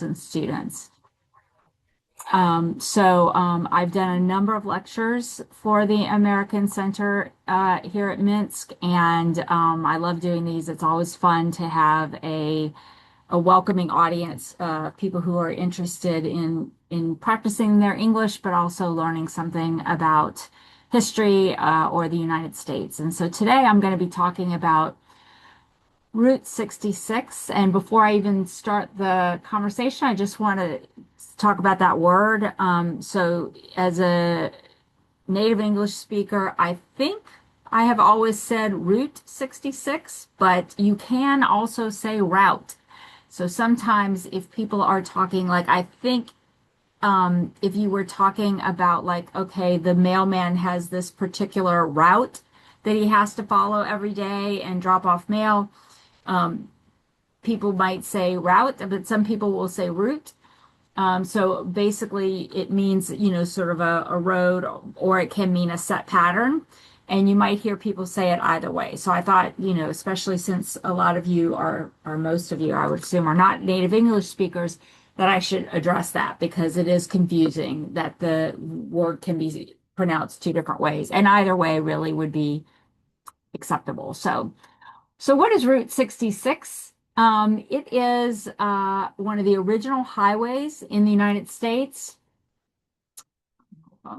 and students. I've done a number of lectures for the American Center here at Minsk, and I love doing these. It's always fun to have a welcoming audience, people who are interested in practicing their English, but also learning something about history or the United States. And so today I'm going to be talking about Route 66. And before I even start the conversation, I just want to talk about that word. So as a native English speaker, I think I have always said Route 66, but you can also say route. So sometimes if people are talking, like I think if you were talking about like, okay, the mailman has this particular route that he has to follow every day and drop off mail, people might say route, but some people will say route. So basically it means, sort of a road, or it can mean a set pattern. And you might hear people say it either way. So I thought, especially since a lot of you or most of you, I would assume, are not native English speakers, that I should address that because it is confusing that the word can be pronounced two different ways. And either way really would be acceptable. So what is Route 66? It is one of the original highways in the United States.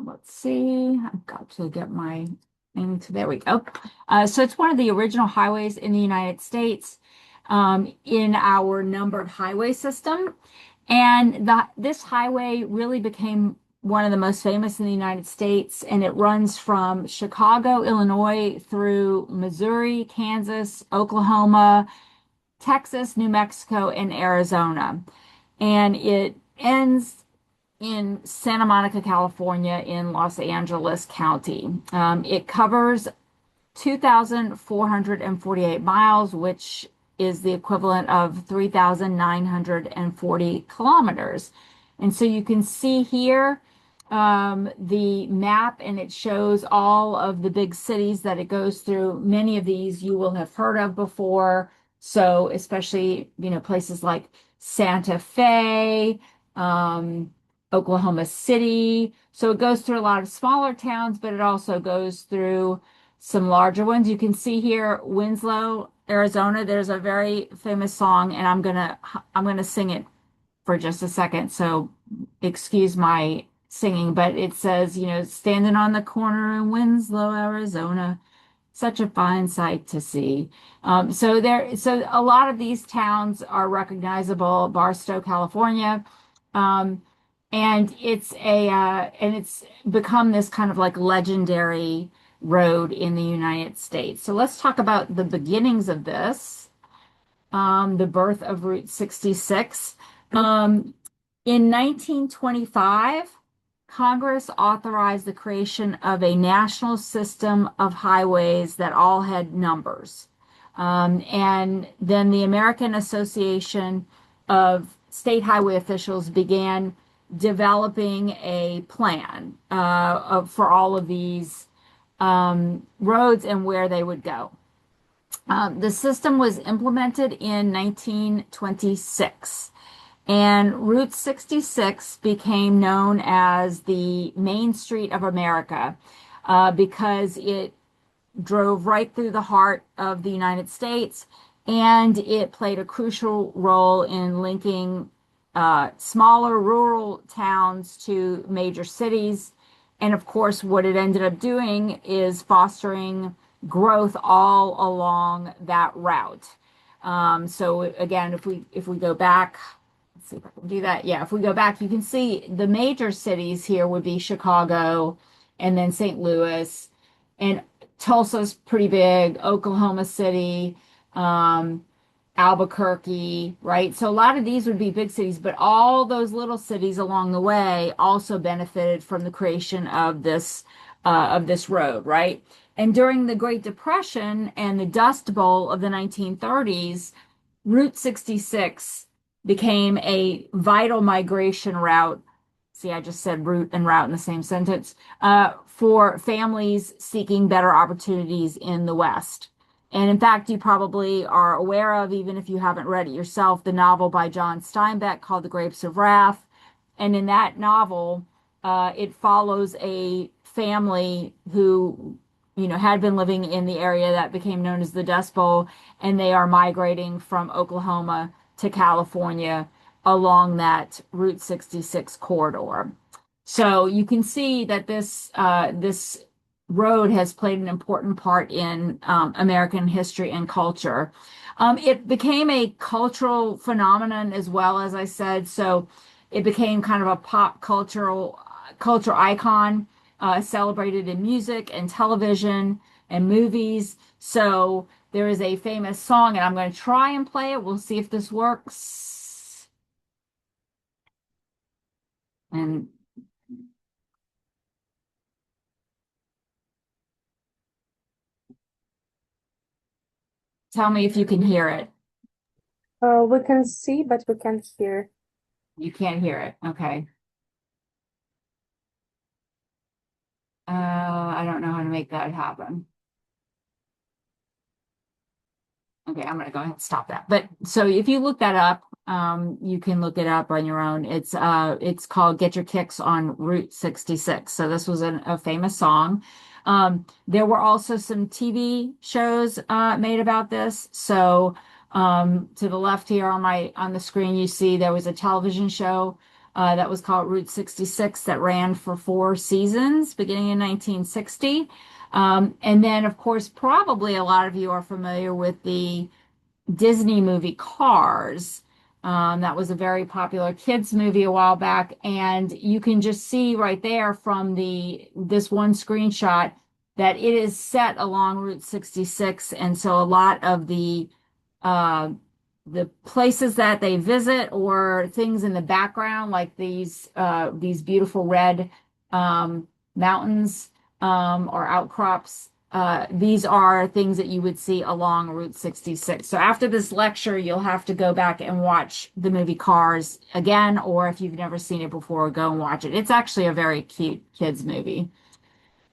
Let's see. I've got to get my thing to, there we go. So it's one of the original highways in the United States in our numbered highway system. And this highway really became one of the most famous in the United States, and it runs from Chicago, Illinois, through Missouri, Kansas, Oklahoma, Texas, New Mexico, and Arizona. And it ends in Santa Monica, California, in Los Angeles County. It covers 2,448 miles, which is the equivalent of 3,940 kilometers. And so you can see here the map, and it shows all of the big cities that it goes through. Many of these you will have heard of before. So especially, places like Santa Fe, Oklahoma City. So it goes through a lot of smaller towns, but it also goes through some larger ones. You can see here, Winslow, Arizona. There's a very famous song, and I'm gonna sing it for just a second. So excuse my singing, but it says, standing on the corner in Winslow, Arizona, such a fine sight to see. So a lot of these towns are recognizable. Barstow, California. And it's become this kind of like legendary road in the United States. So let's talk about the beginnings of this, the birth of Route 66. In 1925, Congress authorized the creation of a national system of highways that all had numbers. And then the American Association of State Highway Officials began developing a plan for all of these roads and where they would go. The system was implemented in 1926, and Route 66 became known as the Main Street of America because it drove right through the heart of the United States, and it played a crucial role in linking smaller rural towns to major cities. And of course, what it ended up doing is fostering growth all along that route. So again, if we go back, let's see if I can do that. Yeah, if we go back, you can see the major cities here would be Chicago and then St. Louis, and Tulsa's pretty big, Oklahoma City, Albuquerque, right? So a lot of these would be big cities, but all those little cities along the way also benefited from the creation of this road, right? And during the Great Depression and the Dust Bowl of the 1930s, Route 66 became a vital migration route. See, I just said route and route in the same sentence, for families seeking better opportunities in the West. And in fact, you probably are aware of, even if you haven't read it yourself, the novel by John Steinbeck called The Grapes of Wrath. And in that novel, it follows a family who, had been living in the area that became known as the Dust Bowl, and they are migrating from Oklahoma to California along that Route 66 corridor. So you can see that this road has played an important part in American history and culture. It became a cultural phenomenon as well, as I said. So it became kind of a pop culture icon, celebrated in music and television and movies. So there is a famous song, and I'm going to try and play it. We'll see if this works. And tell me if you can hear it. We can see, but we can't hear. You can't hear it. Okay. I don't know how to make that happen. Okay, I'm gonna go ahead and stop that. But so if you look that up, you can look it up on your own. It's called Get Your Kicks on Route 66. So this was a famous song. There were also some TV shows made about this. So to the left here on the screen, you see there was a television show that was called Route 66 that ran for 4 seasons beginning in 1960. And then, of course, probably a lot of you are familiar with the Disney movie Cars. That was a very popular kids movie a while back, and you can just see right there from the this one screenshot that it is set along Route 66, and so a lot of uh, the places that they visit or things in the background, like these beautiful red mountains or outcrops. These are things that you would see along Route 66. So after this lecture, you'll have to go back and watch the movie Cars again, or if you've never seen it before, go and watch it. It's actually a very cute kids movie.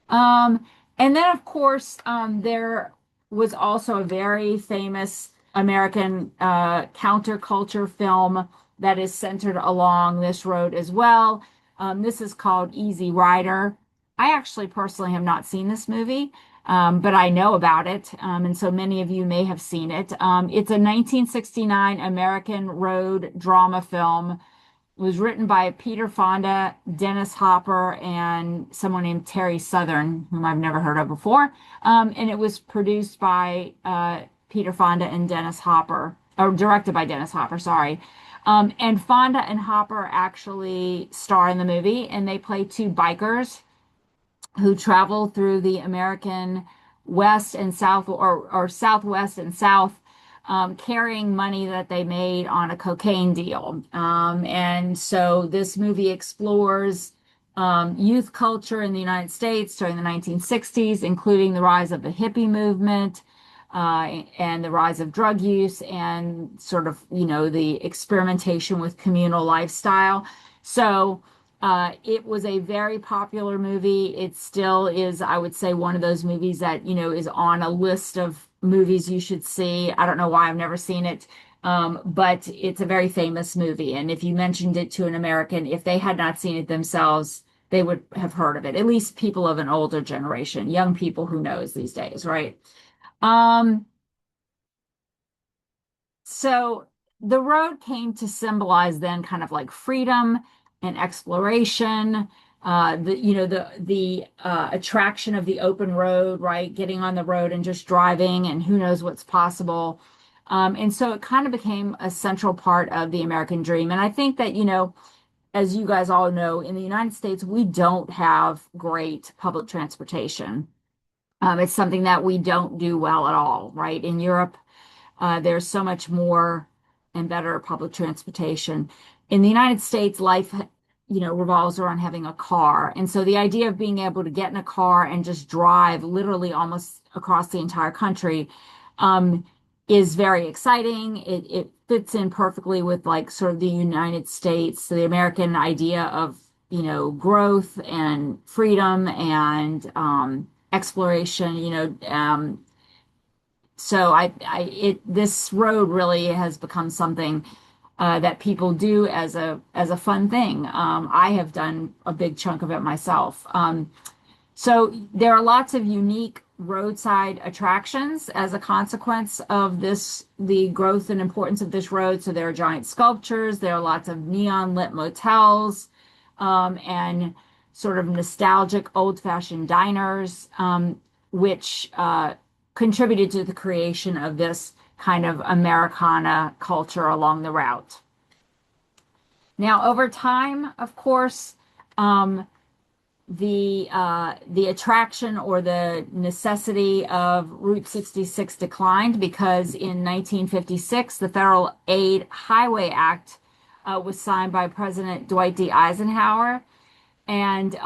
Um, and then, of course, there was also a very famous American counterculture film that is centered along this road as well. This is called Easy Rider. I actually personally have not seen this movie, but I know about it, and so many of you may have seen it. It's a 1969 American road drama film. It was written by Peter Fonda, Dennis Hopper, and someone named Terry Southern, whom I've never heard of before. And it was produced by Peter Fonda and Dennis Hopper, or directed by Dennis Hopper, sorry. And Fonda and Hopper actually star in the movie, and they play two bikers who travel through the American West and South, or Southwest and South, carrying money that they made on a cocaine deal. And so this movie explores youth culture in the United States during the 1960s, including the rise of the hippie movement. And the rise of drug use and sort of, the experimentation with communal lifestyle. So, it was a very popular movie. It still is, I would say, one of those movies that, is on a list of movies you should see. I don't know why I've never seen it, but it's a very famous movie. And if you mentioned it to an American, if they had not seen it themselves, they would have heard of it. At least people of an older generation, young people who knows these days, right? Um, so the road came to symbolize then kind of like freedom and exploration, the attraction of the open road, right? Getting on the road and just driving and who knows what's possible. And so it kind of became a central part of the American dream. And I think that, as you guys all know, in the United States, we don't have great public transportation. It's something that we don't do well at all, right? In Europe, there's so much more and better public transportation. In the United States, life, revolves around having a car. And so the idea of being able to get in a car and just drive literally almost across the entire country, um, is very exciting. It fits in perfectly with like sort of the United States, the American idea of, growth and freedom and exploration, So this road really has become something that people do as a fun thing. I have done a big chunk of it myself. So there are lots of unique roadside attractions as a consequence of the growth and importance of this road. So there are giant sculptures, there are lots of neon lit motels, and sort of nostalgic old-fashioned diners, which contributed to the creation of this kind of Americana culture along the route. Now, over time, of course, um, the attraction or the necessity of Route 66 declined because in 1956 the Federal Aid Highway Act was signed by President Dwight D. Eisenhower, and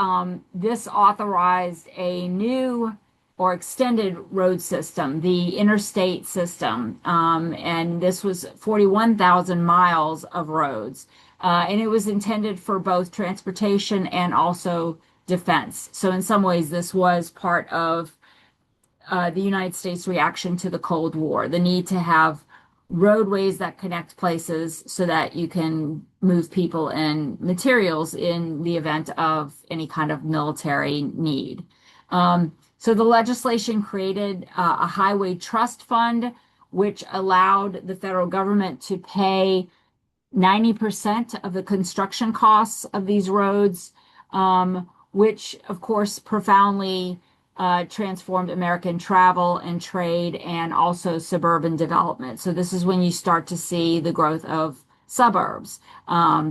this authorized a new or extended road system, the interstate system. And this was 41,000 miles of roads. And it was intended for both transportation and also defense. So, in some ways, this was part of the United States reaction to the Cold War, the need to have roadways that connect places so that you can move people and materials in the event of any kind of military need. So the legislation created a highway trust fund, which allowed the federal government to pay 90% of the construction costs of these roads, which, of course, profoundly transformed American travel and trade and also suburban development. So this is when you start to see the growth of suburbs,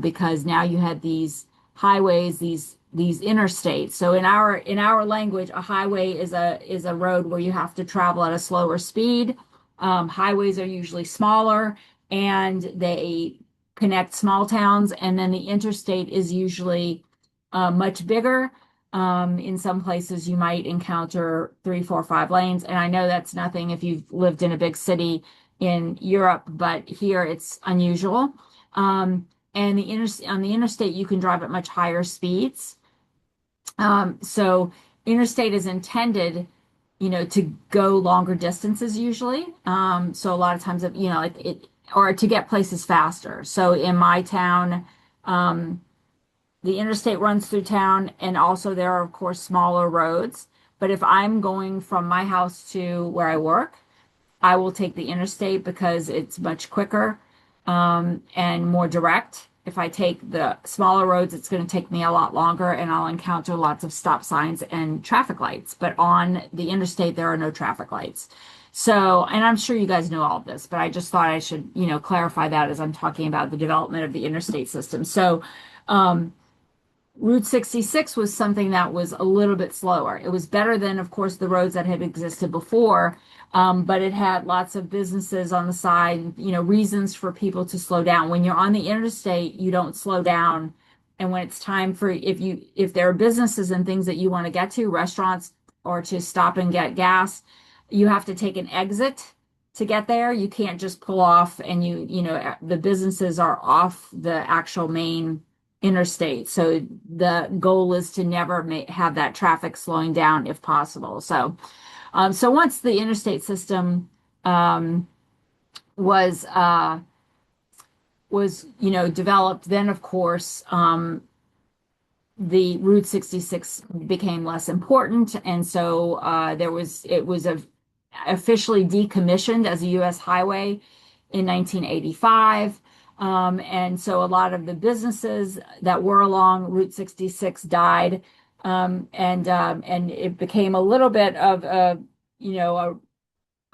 because now you had these highways, these interstates. So in our language, a highway is a road where you have to travel at a slower speed. Highways are usually smaller and they connect small towns, and then the interstate is usually much bigger. In some places, you might encounter three, four, five lanes, and I know that's nothing if you've lived in a big city in Europe, but here it's unusual. And on the interstate, you can drive at much higher speeds. So interstate is intended, to go longer distances usually. So a lot of times, like or to get places faster. So in my town, the interstate runs through town, and also there are, of course, smaller roads. But if I'm going from my house to where I work, I will take the interstate because it's much quicker, and more direct. If I take the smaller roads, it's going to take me a lot longer and I'll encounter lots of stop signs and traffic lights. But on the interstate, there are no traffic lights. So, and I'm sure you guys know all of this, but I just thought I should, clarify that as I'm talking about the development of the interstate system. So, um, Route 66 was something that was a little bit slower. It was better than, of course, the roads that had existed before, but it had lots of businesses on the side, reasons for people to slow down. When you're on the interstate, you don't slow down. And when it's time for, if there are businesses and things that you want to get to, restaurants, or to stop and get gas, you have to take an exit to get there. You can't just pull off and the businesses are off the actual main interstate. So the goal is to never have that traffic slowing down if possible. So once the interstate system um, was developed, then of course the Route 66 became less important, and so it was officially decommissioned as a U.S. highway in 1985. And so a lot of the businesses that were along Route 66 died, and it became a little bit of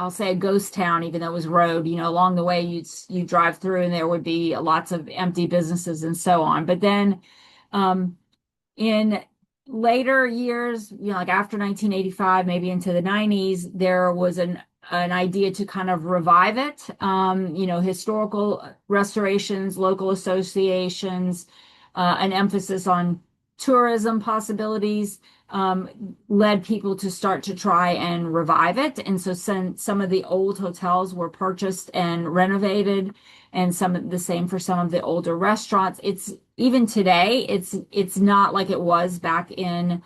I'll say a ghost town, even though it was road. Along the way you drive through and there would be lots of empty businesses and so on. But then um, in later years, like after 1985, maybe into the 90s, there was an idea to kind of revive it. Historical restorations, local associations, an emphasis on tourism possibilities, led people to start to try and revive it. And so some of the old hotels were purchased and renovated, and the same for some of the older restaurants. It's even today, it's not like it was back in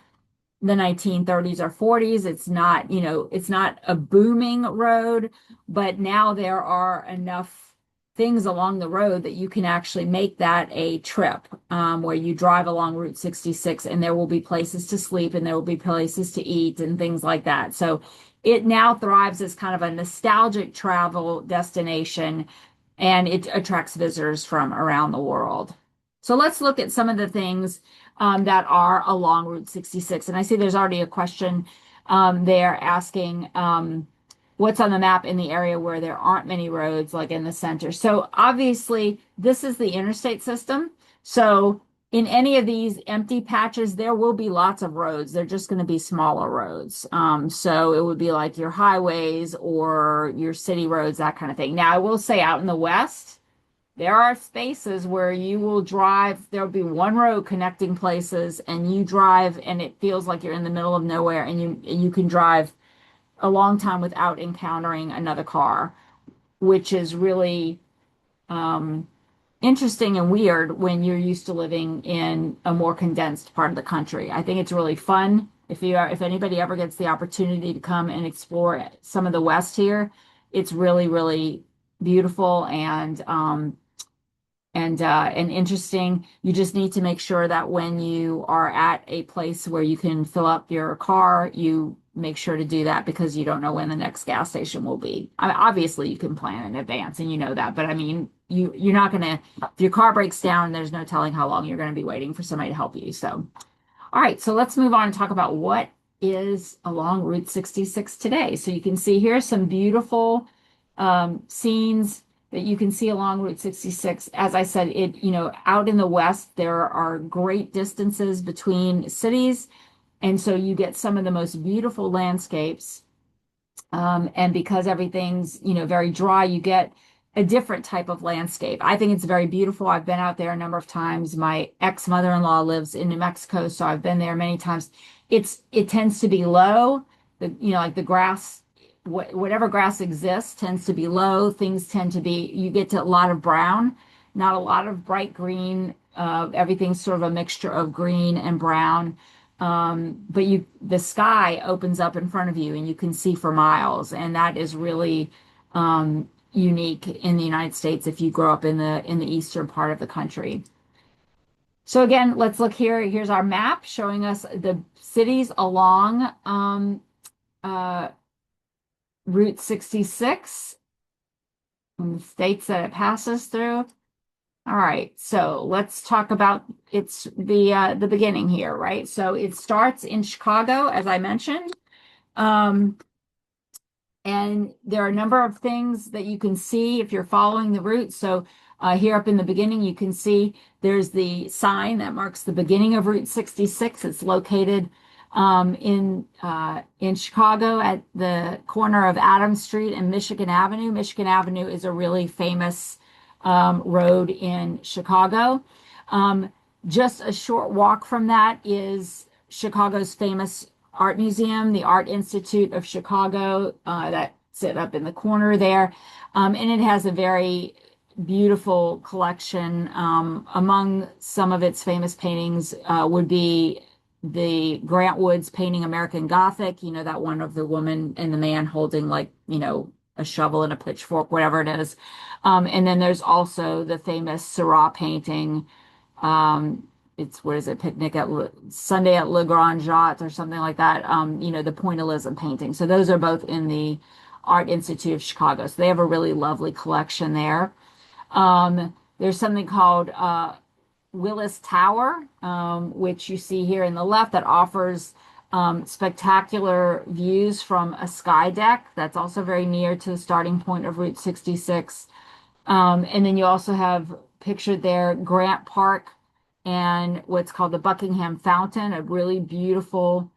the 1930s or 40s. It's not, it's not a booming road, but now there are enough things along the road that you can actually make that a trip, where you drive along Route 66 and there will be places to sleep and there will be places to eat and things like that. So it now thrives as kind of a nostalgic travel destination, and it attracts visitors from around the world. So let's look at some of the things that are along Route 66. And I see there's already a question there asking what's on the map in the area where there aren't many roads, like in the center. So obviously, this is the interstate system. So in any of these empty patches, there will be lots of roads. They're just going to be smaller roads. So it would be like your highways or your city roads, that kind of thing. Now, I will say out in the west, there are spaces where you will drive, there'll be one road connecting places, and you drive and it feels like you're in the middle of nowhere, and you can drive a long time without encountering another car, which is really um, interesting and weird when you're used to living in a more condensed part of the country. I think it's really fun. If anybody ever gets the opportunity to come and explore some of the West here, it's really, really beautiful and interesting. You just need to make sure that when you are at a place where you can fill up your car, you make sure to do that, because you don't know when the next gas station will be. I mean, obviously, you can plan in advance and you know that, but I mean, you're not going to, if your car breaks down, there's no telling how long you're going to be waiting for somebody to help you. So, all right, so let's move on and talk about what is along Route 66 today. So you can see here some beautiful scenes that you can see along Route 66. As I said, out in the west, there are great distances between cities. And so you get some of the most beautiful landscapes. And because everything's, very dry, you get a different type of landscape. I think it's very beautiful. I've been out there a number of times. My ex-mother-in-law lives in New Mexico, so I've been there many times. It tends to be low. Like the grass, whatever grass exists tends to be low. Things tend to be, you get to a lot of brown, not a lot of bright green. Everything's sort of a mixture of green and brown. But the sky opens up in front of you and you can see for miles, and that is really unique in the United States if you grow up in the eastern part of the country. So again, let's look here. Here's our map showing us the cities along Route 66 and the states that it passes through. All right, so let's talk about the beginning here, right? So it starts in Chicago, as I mentioned. And there are a number of things that you can see if you're following the route. So here up in the beginning, you can see there's the sign that marks the beginning of Route 66. It's located in Chicago at the corner of Adams Street and Michigan Avenue. Michigan Avenue is a really famous road in Chicago. Just a short walk from that is Chicago's famous art museum, the Art Institute of Chicago, that's set up in the corner there. And it has a very beautiful collection. Among some of its famous paintings would be the Grant Wood's painting American Gothic, that one of the woman and the man holding a shovel and a pitchfork, whatever it is. And then there's also the famous Seurat painting. It's, what is it, Picnic at Sunday at Le Grand Jatte or something like that. The Pointillism painting. So those are both in the Art Institute of Chicago. So they have a really lovely collection there. There's something called Willis Tower, which you see here in the left, that offers spectacular views from a sky deck. That's also very near to the starting point of Route 66. And then you also have pictured there Grant Park and what's called the Buckingham Fountain, a really beautiful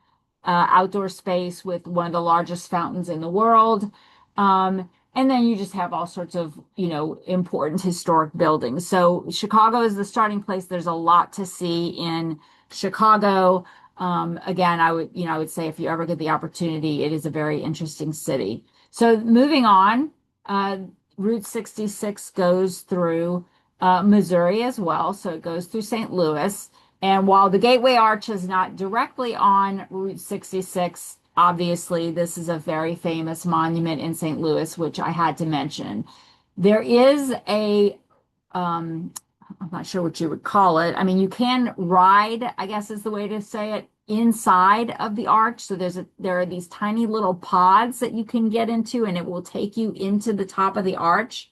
outdoor space with one of the largest fountains in the world. And then you just have all sorts of, important historic buildings. So Chicago is the starting place. There's a lot to see in Chicago. Again, I would say if you ever get the opportunity, it is a very interesting city. So moving on, Route 66 goes through Missouri as well. So it goes through St. Louis. And while the Gateway Arch is not directly on Route 66, obviously this is a very famous monument in St. Louis, which I had to mention. There is um, I'm not sure what you would call it. I mean, you can ride, I guess is the way to say it, inside of the arch. So there are these tiny little pods that you can get into, and it will take you into the top of the arch.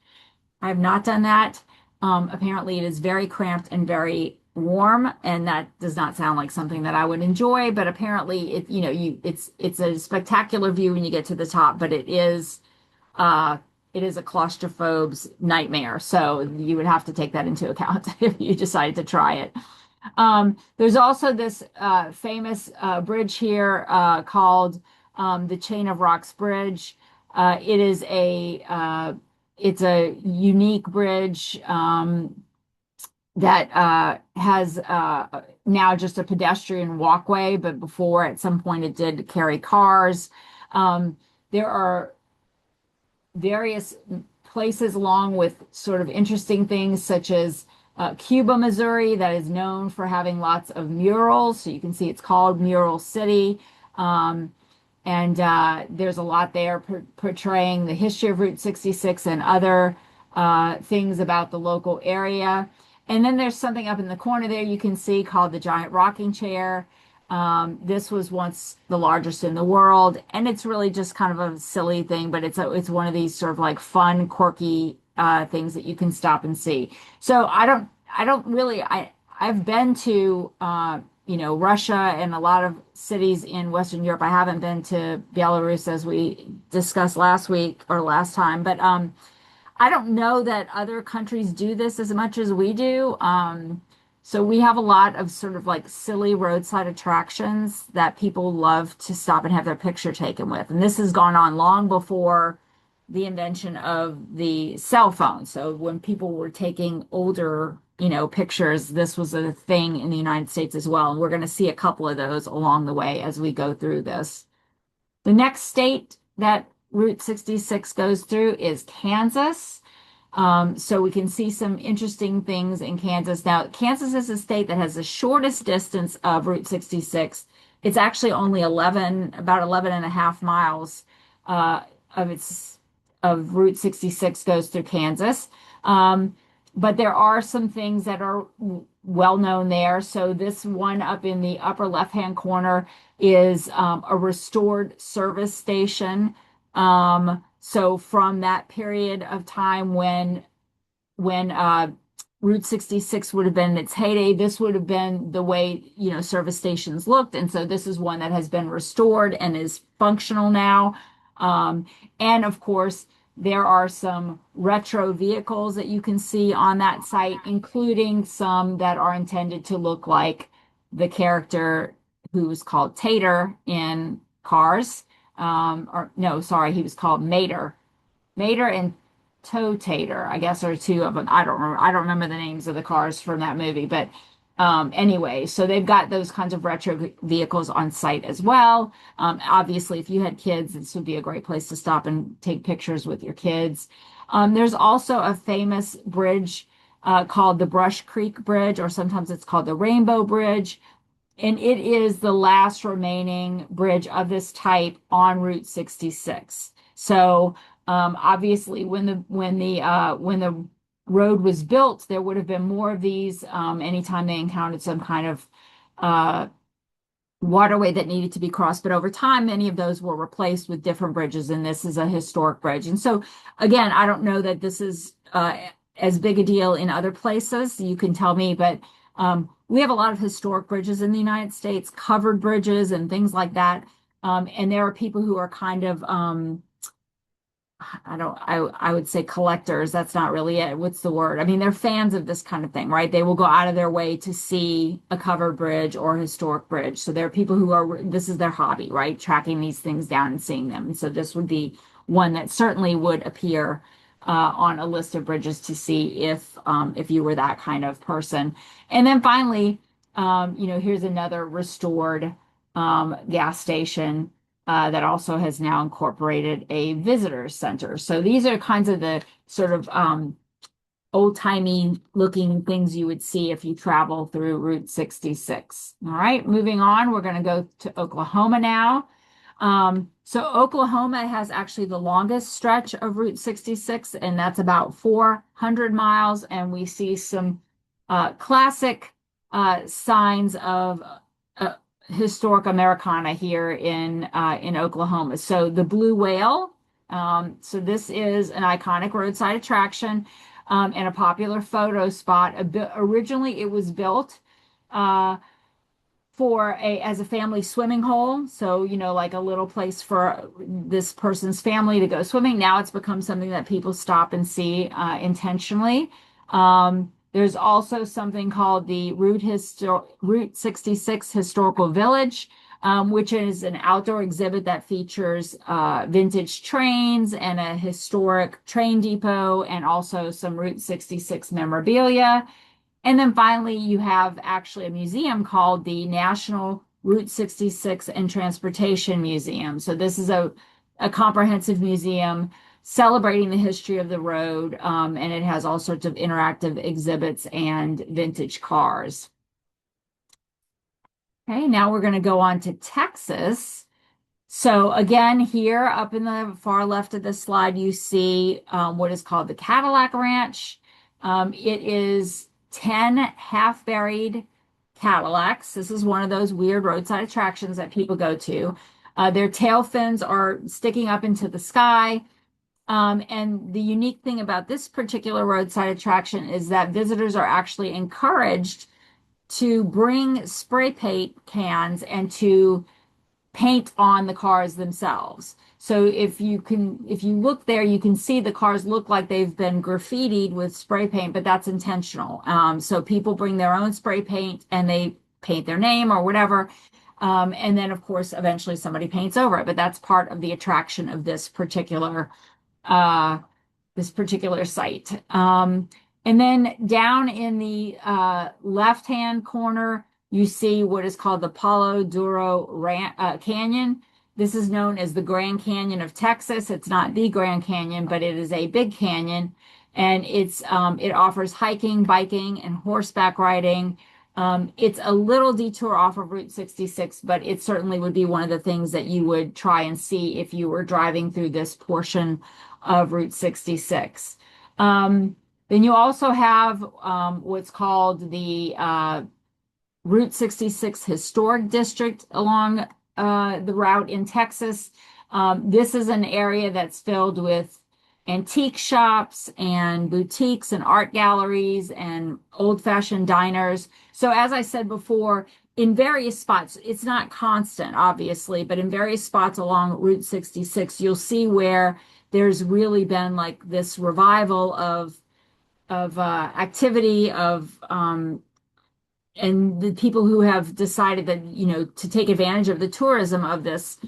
I have not done that. Apparently, it is very cramped and very warm, and that does not sound like something that I would enjoy. But apparently, it's a spectacular view when you get to the top, but uh, it is a claustrophobe's nightmare. So you would have to take that into account if you decided to try it. There's also this famous bridge here called the Chain of Rocks Bridge. It is it's a unique bridge that has now just a pedestrian walkway, but before at some point it did carry cars. There are various places along with sort of interesting things such as Cuba, Missouri, that is known for having lots of murals. So you can see it's called Mural City. Um, and there's a lot there portraying the history of Route 66 and other things about the local area. And then there's something up in the corner there you can see called the Giant Rocking Chair. This was once the largest in the world, and it's really just kind of a silly thing, but it's one of these sort of like fun, quirky things that you can stop and see. So I don't really I've been to Russia and a lot of cities in Western Europe. I haven't been to Belarus as we discussed last week or last time, but I don't know that other countries do this as much as we do. So we have a lot of sort of like silly roadside attractions that people love to stop and have their picture taken with. And this has gone on long before the invention of the cell phone. So when people were taking older, pictures, this was a thing in the United States as well. And we're going to see a couple of those along the way as we go through this. The next state that Route 66 goes through is Kansas. So we can see some interesting things in Kansas. Now, Kansas is a state that has the shortest distance of Route 66. It's actually only about 11 and a half miles of Route 66 goes through Kansas. But there are some things that are well known there. So this one up in the upper left-hand corner is a restored service station. So from that period of time when Route 66 would have been in its heyday, this would have been the way, service stations looked. And so this is one that has been restored and is functional now. And of course, there are some retro vehicles that you can see on that site, including some that are intended to look like the character who's called Tater in Cars. Or no, sorry, he was called Mater. Mater and Toe Tater, I guess, are two of them. I don't remember. I don't remember the names of the cars from that movie, but anyway, so they've got those kinds of retro vehicles on site as well. Obviously, if you had kids, this would be a great place to stop and take pictures with your kids. There's also a famous bridge called the Brush Creek Bridge, or sometimes it's called the Rainbow Bridge. And it is the last remaining bridge of this type on Route 66. So obviously, when the road was built, there would have been more of these anytime they encountered some kind of uh, waterway that needed to be crossed. But over time, many of those were replaced with different bridges, and this is a historic bridge. And so, again, I don't know that this is as big a deal in other places. You can tell me, but we have a lot of historic bridges in the United States, covered bridges and things like that. And there are people who are kind of I would say collectors. That's not really it. What's the word? I mean, they're fans of this kind of thing, right? They will go out of their way to see a covered bridge or a historic bridge. So there are people who this is their hobby, right? Tracking these things down and seeing them. And so this would be one that certainly would appear on a list of bridges to see if you were that kind of person. And then finally, here's another restored gas station that also has now incorporated a visitor center. So these are kinds of the sort of old-timey looking things you would see if you travel through Route 66. All right, moving on, we're going to go to Oklahoma now. So Oklahoma has actually the longest stretch of Route 66, and that's about 400 miles. And we see some classic signs of uh, historic Americana here in Oklahoma. So the Blue Whale. So this is an iconic roadside attraction and a popular photo spot. Originally, it was built. Uh, for a as a family swimming hole. So, like a little place for this person's family to go swimming. Now it's become something that people stop and see intentionally. There's also something called the Route 66 Historical Village, which is an outdoor exhibit that features vintage trains and a historic train depot and also some Route 66 memorabilia. And then finally, you have actually a museum called the National Route 66 and Transportation Museum. So this is a comprehensive museum celebrating the history of the road, and it has all sorts of interactive exhibits and vintage cars. Okay, now we're going to go on to Texas. So again, here up in the far left of the slide, you see what is called the Cadillac Ranch. It is 10 half-buried Cadillacs. This is one of those weird roadside attractions that people go to. Their tail fins are sticking up into the sky. And the unique thing about this particular roadside attraction is that visitors are actually encouraged to bring spray paint cans and to paint on the cars themselves. So if you look there, you can see the cars look like they've been graffitied with spray paint, but that's intentional. So people bring their own spray paint and they paint their name or whatever. And then, of course, eventually somebody paints over it. But that's part of the attraction of uh, this particular site. And then down in the left-hand corner, you see what is called the Palo Duro Canyon. This is known as the Grand Canyon of Texas. It's not the Grand Canyon, but it is a big canyon, and it offers hiking, biking, and horseback riding. It's a little detour off of Route 66, but it certainly would be one of the things that you would try and see if you were driving through this portion of Route 66. Then you also have what's called the Route 66 Historic District along the route in Texas. This is an area that's filled with antique shops and boutiques and art galleries and old-fashioned diners. So as I said before, in various spots, it's not constant, obviously, but in various spots along Route 66, you'll see where there's really been like this revival of activity of and the people who have decided that to take advantage of the tourism of this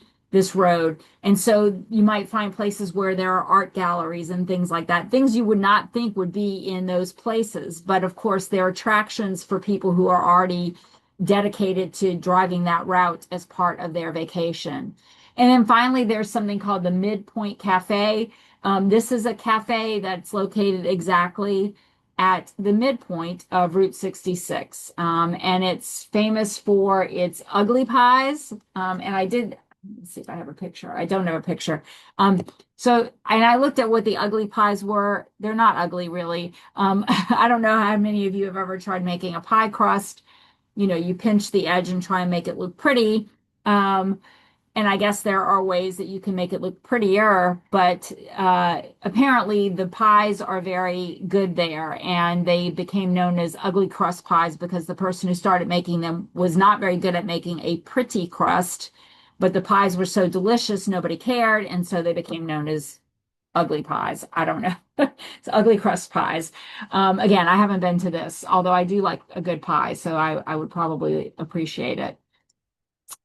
road. And so you might find places where there are art galleries and things like that, things you would not think would be in those places, but of course there are attractions for people who are already dedicated to driving that route as part of their vacation. And then finally there's something called the Midpoint Cafe. This is a cafe that's located exactly at the midpoint of Route 66. And it's famous for its ugly pies. Let's see if I have a picture. I don't have a picture. And I looked at what the ugly pies were. They're not ugly, really. I don't know how many of you have ever tried making a pie crust. You pinch the edge and try and make it look pretty. And I guess there are ways that you can make it look prettier, but apparently the pies are very good there, and they became known as ugly crust pies because the person who started making them was not very good at making a pretty crust, but the pies were so delicious, nobody cared, and so they became known as ugly pies. I don't know. It's ugly crust pies. Again, I haven't been to this, although I do like a good pie, so I would probably appreciate it.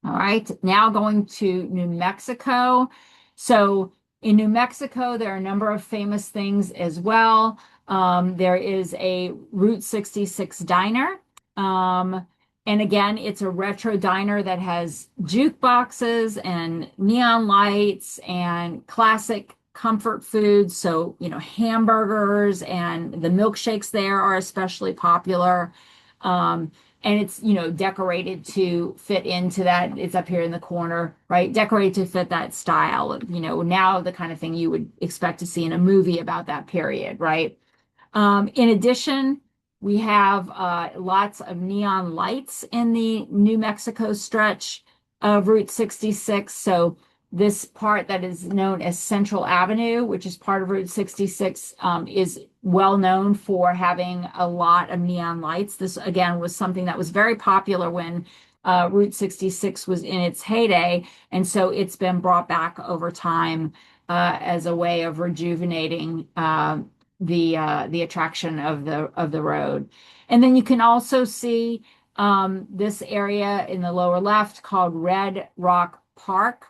All right, now going to New Mexico. So in New Mexico, there are a number of famous things as well. There is a Route 66 diner. And again, it's a retro diner that has jukeboxes and neon lights and classic comfort foods. So, hamburgers and the milkshakes there are especially popular. Um, and it's, decorated to fit into that. It's up here in the corner, right? Decorated to fit that style, now the kind of thing you would expect to see in a movie about that period, right? In addition, we have lots of neon lights in the New Mexico stretch of Route 66. So this part that is known as Central Avenue, which is part of Route 66, is well known for having a lot of neon lights. This, again, was something that was very popular when Route 66 was in its heyday. And so it's been brought back over time as a way of rejuvenating the attraction of the road. And then you can also see this area in the lower left called Red Rock Park.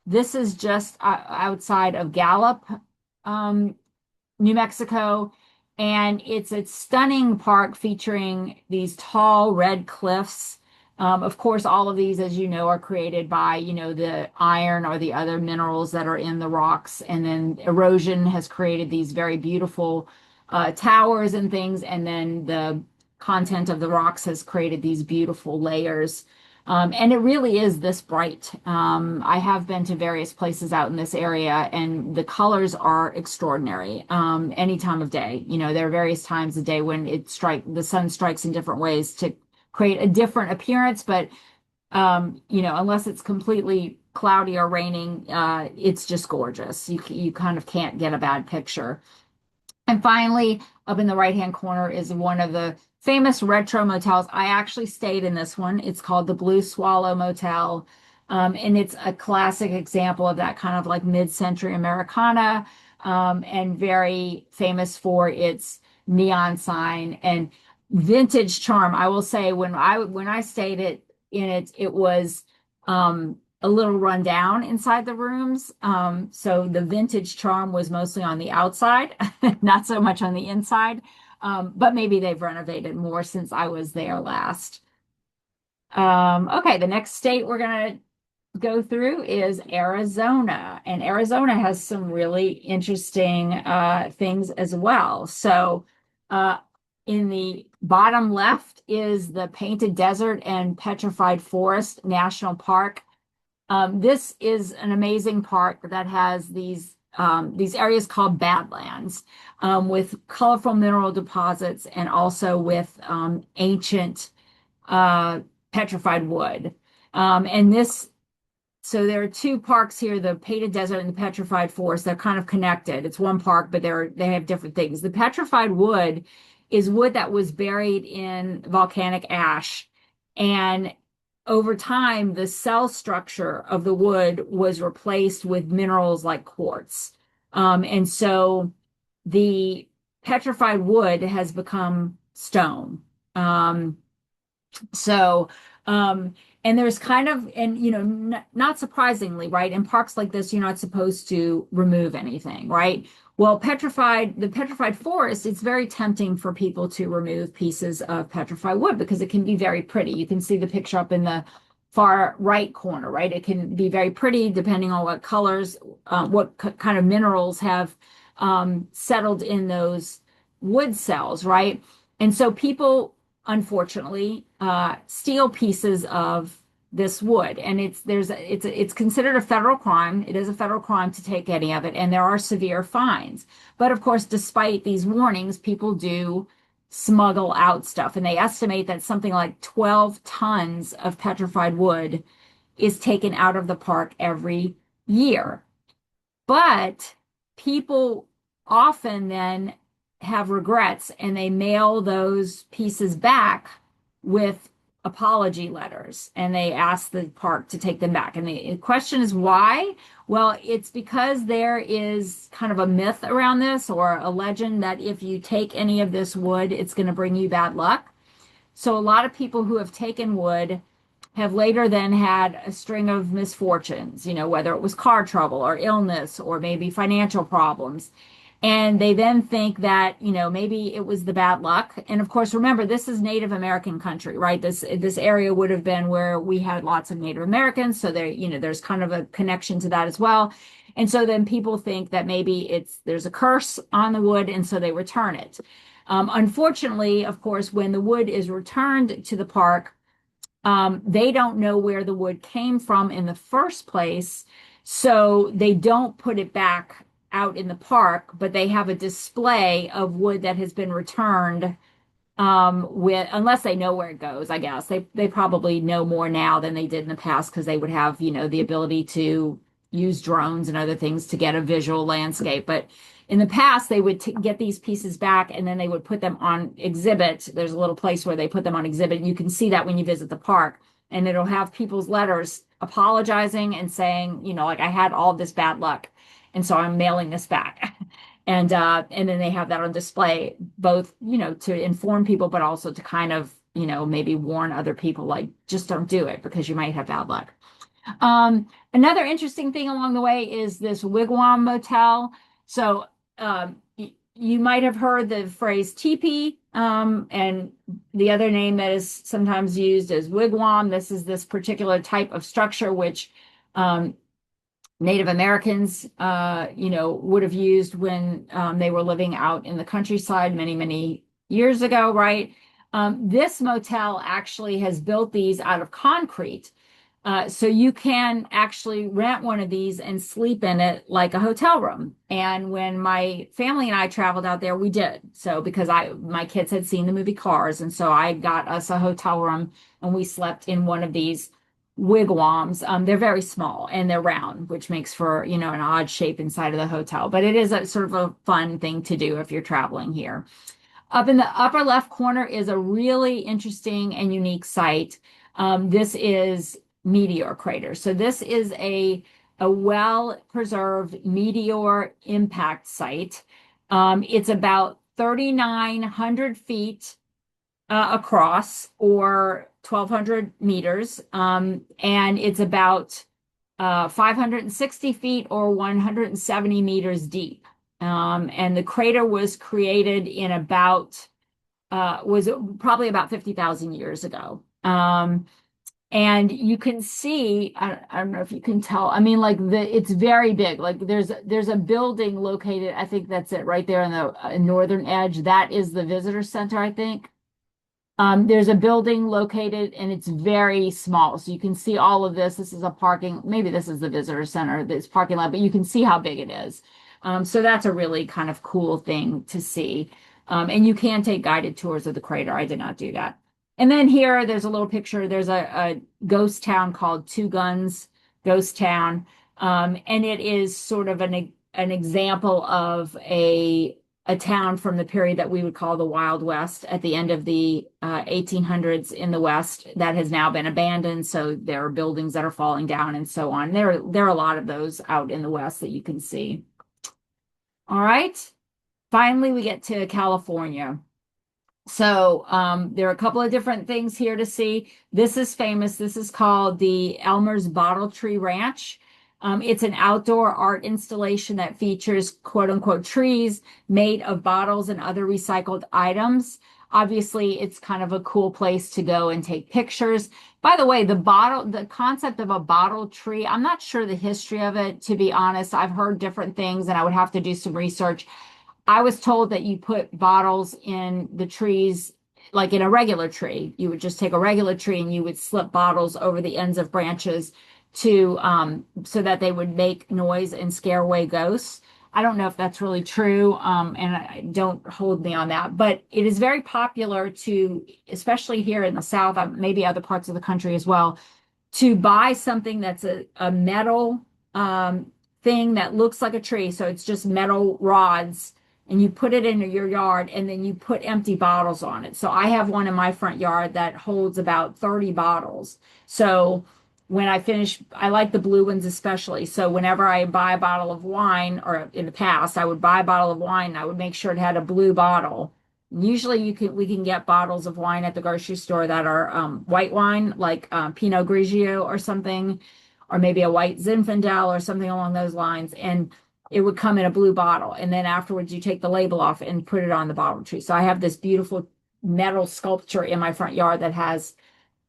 This is just outside of Gallup, um, New Mexico, and it's a stunning park featuring these tall red cliffs. Of course, all of these, as you know, are created by, the iron or the other minerals that are in the rocks. And then erosion has created these very beautiful towers and things. And then the content of the rocks has created these beautiful layers. And it really is this bright. I have been to various places out in this area, and the colors are extraordinary. Any time of day, there are various times of day when the sun strikes in different ways to create a different appearance. But unless it's completely cloudy or raining, it's just gorgeous. You kind of can't get a bad picture. And finally, up in the right-hand corner is one of the famous retro motels. I actually stayed in this one. It's called the Blue Swallow Motel. And it's a classic example of that kind of like mid-century Americana, and very famous for its neon sign and vintage charm. I will say when I stayed in it, it was a little run down inside the rooms. So the vintage charm was mostly on the outside, not so much on the inside. But maybe they've renovated more since I was there last. Okay, the next state we're going to go through is Arizona, and Arizona has some really interesting things as well. So, in the bottom left is the Painted Desert and Petrified Forest National Park. This is an amazing park that has these areas called Badlands, with colorful mineral deposits and also with ancient petrified wood. So there are two parks here, the Painted Desert and the Petrified Forest. They're kind of connected. It's one park, but they have different things. The petrified wood is wood that was buried in volcanic ash. And over time, the cell structure of the wood was replaced with minerals like quartz. And so the petrified wood has become stone. Um, so, and there's kind of, and not surprisingly, right? In parks like this, you're not supposed to remove anything, right? Well, the petrified forest, it's very tempting for people to remove pieces of petrified wood because it can be very pretty. You can see the picture up in the far right corner, right? It can be very pretty depending on what colors, kind of minerals have settled in those wood cells, right? And so people, unfortunately, steal pieces of this wood, and it's considered a federal crime. It is a federal crime to take any of it, and there are severe fines. But of course, despite these warnings, people do smuggle out stuff, and they estimate that something like 12 tons of petrified wood is taken out of the park every year. But people often then have regrets and they mail those pieces back with apology letters and they ask the park to take them back. And the question is why? Well, it's because there is kind of a myth around this, or a legend, that if you take any of this wood, it's going to bring you bad luck. So a lot of people who have taken wood have later then had a string of misfortunes, whether it was car trouble or illness or maybe financial problems. And they then think that, maybe it was the bad luck. And of course, remember, this is Native American country, right? This area would have been where we had lots of Native Americans. So there's kind of a connection to that as well. And so then people think that maybe there's a curse on the wood, and so they return it. Unfortunately, of course, when the wood is returned to the park, they don't know where the wood came from in the first place, so they don't put it back out in the park, but they have a display of wood that has been returned, with, unless they know where it goes, I guess. They probably know more now than they did in the past because they would have, the ability to use drones and other things to get a visual landscape. But in the past, they would get these pieces back and then they would put them on exhibit. There's a little place where they put them on exhibit. You can see that when you visit the park, and it'll have people's letters apologizing and saying, like, I had all this bad luck, and so I'm mailing this back. And then they have that on display, both, to inform people, but also to kind of, maybe warn other people, like, just don't do it because you might have bad luck. Another interesting thing along the way is this Wigwam Motel. So you might have heard the phrase teepee, and the other name that is sometimes used is wigwam. This is this particular type of structure which Native Americans, would have used when they were living out in the countryside many, many years ago, right? This motel actually has built these out of concrete. So you can actually rent one of these and sleep in it like a hotel room. And when my family and I traveled out there, we did. So because my kids had seen the movie Cars, and so I got us a hotel room and we slept in one of these wigwams. They're very small and they're round, which makes for, an odd shape inside of the hotel. But it is a sort of a fun thing to do if you're traveling here. Up in the upper left corner is a really interesting and unique site. This is meteor crater. So this is a well-preserved meteor impact site. It's about 3,900 feet across, or 1,200 meters, and it's about 560 feet or 170 meters deep. And the crater was created in was probably about 50,000 years ago. And you can see, I don't know if you can tell. I mean, like, it's very big. Like, there's a building located. I think that's it right there on the northern edge. That is the visitor center, I think. There's a building located, and it's very small. So you can see all of this. This is maybe this is the visitor center, this parking lot, but you can see how big it is. So that's a really kind of cool thing to see. And you can take guided tours of the crater. I did not do that. And then here, there's a little picture. There's a ghost town called Two Guns Ghost Town. And it is sort of an example of a town from the period that we would call the Wild West at the end of the 1800s in the West that has now been abandoned. So there are buildings that are falling down and so on. There are a lot of those out in the West that you can see. All right. Finally, we get to California. So there are a couple of different things here to see. This is famous. This is called the Elmer's Bottle Tree Ranch. It's an outdoor art installation that features quote unquote trees made of bottles and other recycled items. Obviously, it's kind of a cool place to go and take pictures. By the way, the concept of a bottle tree, I'm not sure the history of it, to be honest. I've heard different things and I would have to do some research. I was told that you put bottles in the trees, like in a regular tree. You would just take a regular tree and you would slip bottles over the ends of branches so that they would make noise and scare away ghosts. I don't know if that's really true, and don't hold me on that, but it is very popular especially here in the South, maybe other parts of the country as well, to buy something that's a metal thing that looks like a tree. So it's just metal rods, and you put it in your yard, and then you put empty bottles on it. So I have one in my front yard that holds about 30 bottles. So when I finish, I like the blue ones especially. So whenever I buy a bottle of wine, or in the past, I would buy a bottle of wine, and I would make sure it had a blue bottle. Usually we can get bottles of wine at the grocery store that are white wine, like Pinot Grigio or something, or maybe a white Zinfandel or something along those lines. And it would come in a blue bottle. And then afterwards, you take the label off and put it on the bottle tree. So I have this beautiful metal sculpture in my front yard that has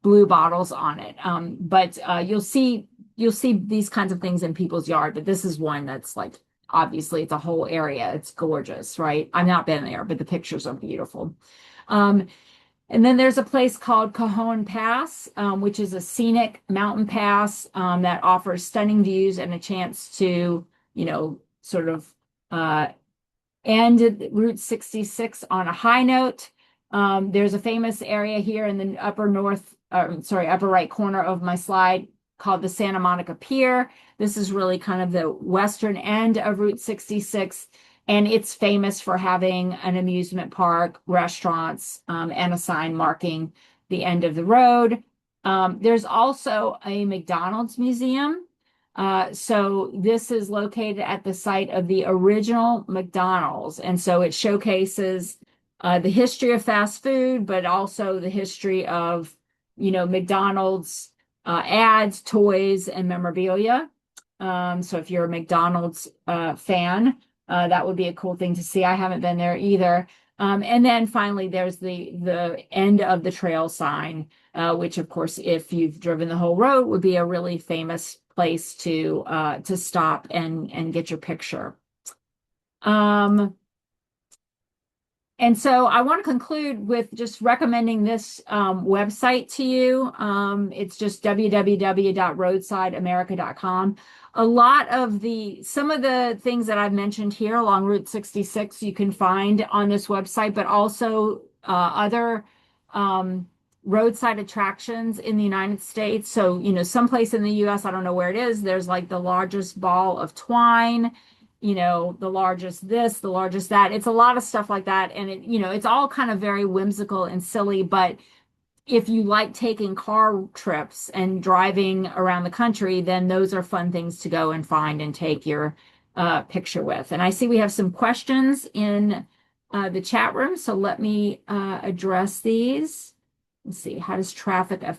blue bottles on it. But you'll see these kinds of things in people's yard. But this is one that's like obviously it's a whole area. It's gorgeous, right? I've not been there, but the pictures are beautiful. Um, and then there's a place called Cajon Pass, which is a scenic mountain pass that offers stunning views and a chance to, sort of uh, end Route 66 on a high note. There's a famous area here in the upper right corner of my slide called the Santa Monica Pier. This is really kind of the western end of Route 66, and it's famous for having an amusement park, restaurants, and a sign marking the end of the road. There's also a McDonald's museum. So this is located at the site of the original McDonald's. And so it showcases the history of fast food, but also the history of, McDonald's ads, toys, and memorabilia. So if you're a McDonald's fan, that would be a cool thing to see. I haven't been there either. And then finally, there's the end of the trail sign, which of course, if you've driven the whole road, would be a really famous place to stop and get your picture. And so I want to conclude with just recommending this website to you. It's just www.roadsideamerica.com. Some of the things that I've mentioned here along Route 66 you can find on this website, but also other roadside attractions in the United States. So, someplace in the US, I don't know where it is, there's like the largest ball of twine, the largest this, the largest that. It's a lot of stuff like that. And it's all kind of very whimsical and silly, but if you like taking car trips and driving around the country, then those are fun things to go and find and take your picture with. And I see we have some questions in the chat room, so let me address these. Let's see, how does traffic affect